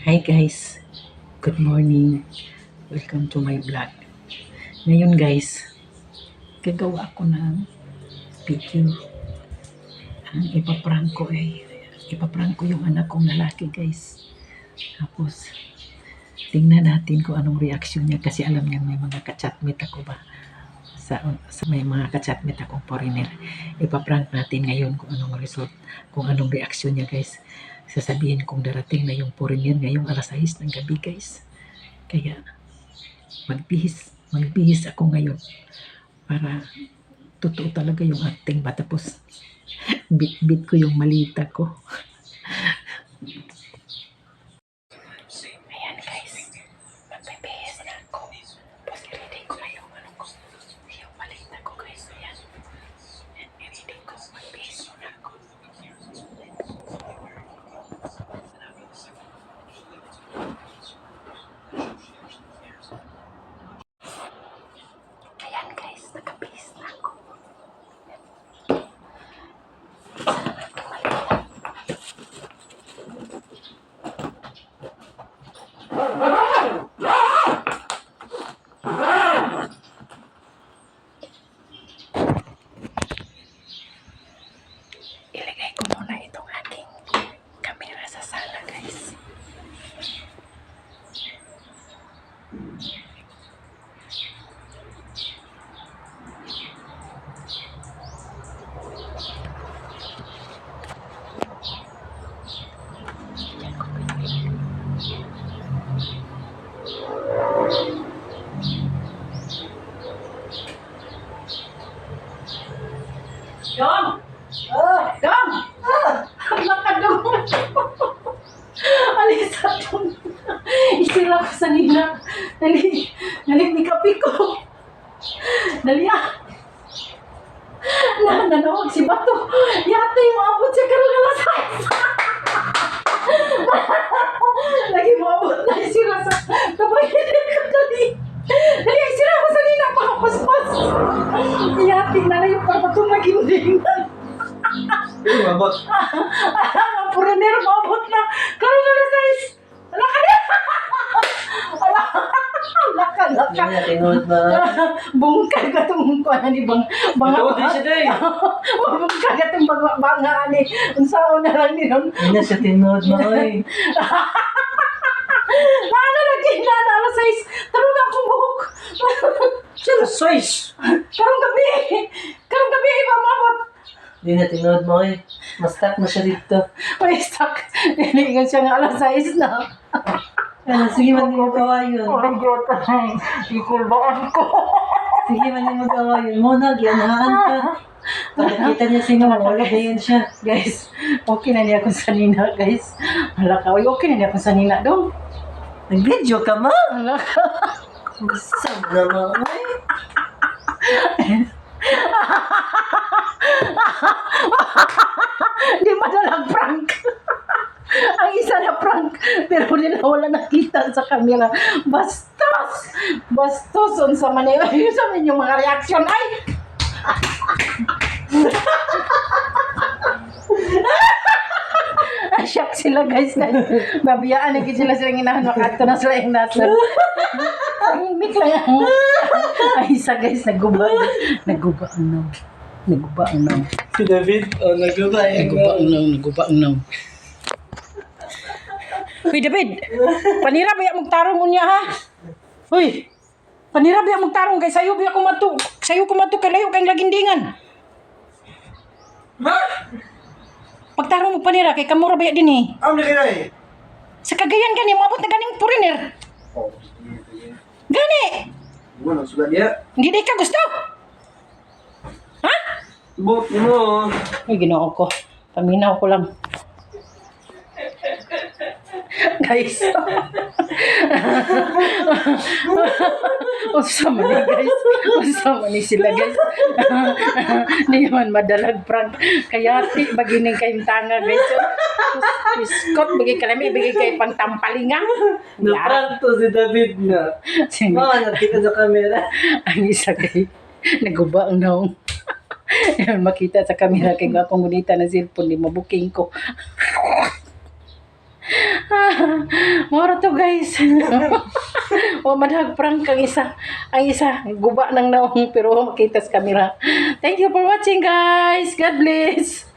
Hi guys, good morning. Welcome to my vlog. Ngayon guys, gagawa ako ng video. Ang ipaprank ko yung anak kong lalaki guys. Tapos, tingnan natin kung anong reaksyon niya kasi alam niya may mga kachatmate ako ba. Sa may mga kachatmate akong foreigner. Ipaprank natin ngayon kung anong result, kung anong reaksyon niya guys. Sasabihin kong darating na yung foreigner ngayong alas 6 ng gabi guys. Kaya magbihis ako ngayon para totoo talaga yung acting ba, tapos bit ko yung malita ko. Ayan guys, magbibihis na ako. Tapos i-ready ko na yung yung malita ko guys. Ayan, i-ready ko, magbihis muna ako. Ayan guys, nakabihis na ako. Ilagay ko muna itong aking camera sa sala guys. Dong! Dong! Nakadong! Alisa dong! Isira ko sa nila. Dali, may kape ko. Dali nanawag si Bato. Yata yung abot siya karoon na size. Lagi maabot na isira sa kapagitan ko. Dali, isira ko sa nila. Pakapaspas. Yati na yung parbatong nagindingan. Ini mabot. Ang foreigner mabot na. Karoon na size. Laka. Ini tinod na. Bungkag atong kuan ni bang Ito din siya day. bungkag atong banga ni unsaon na lang ni ron. Ini siya tinod na oy. Ano lagi na ala size. Tarong akong buhok. Siya size. Karong gabi iba mabot. Hindi na tinod mo oy. Mas stuck na siya dito. May stuck. Niligan siya nga ala size na. Ano, sige man mo gawa yun. Oh my God. Ikulbaan ko. Sige man mo gawa yun. Muna, ganahan ka. Pagkakita niya si Mama, wala ba yan siya. Guys, okay na niya akong sanina, guys. Hala ka, okay na niya akong sanina, dong. Nag-video ka ma? Hala ka. Gusto naman oy. Di madalang prank. Ang isa na prank, pero nila wala nakita sa camera. Bastos, unsa man yun. Sa man yung mga reaction, ay! Shock sila guys. Babiyaan lagi sila silang inahanok. Ato na sila yung nasa. Tahimik lang yan. Ay isa guys, naguba ang naw. Si David, nagluba Naguba ang naw. Uy David, panira ba yung magtarong unya ha? Uy, panira ba yung magtarong kay sayo ba ko matu kalayo kayong lagindingan. Ha? Pagtarong mo panira kay kamura ba din eh. Ang nakinay. Sa Cagayan gani, maabot na ganing foreigner. Oh, Gani! ano sudah dia? Hindi ka gusto? Ha? Bot mo. Ay, ginoo ko. Paminaw ko lang. Guys. Usama ni guys. Usama ni sila guys. Hindi man madalag prank. Kaya ti bagining kayong tanga guys. Scott bagi kalami bagi kay pangtampalinga. Na-prank to si David na. Mga nakita sa camera. Ang isa kay naguba ang naong. Makita sa camera kay akong ngunita na cellphone di mabuking ko. Moro to guys. O madag prank ang isa. Ang isa guba ng naong pero makita sa camera. Thank you for watching guys. God bless.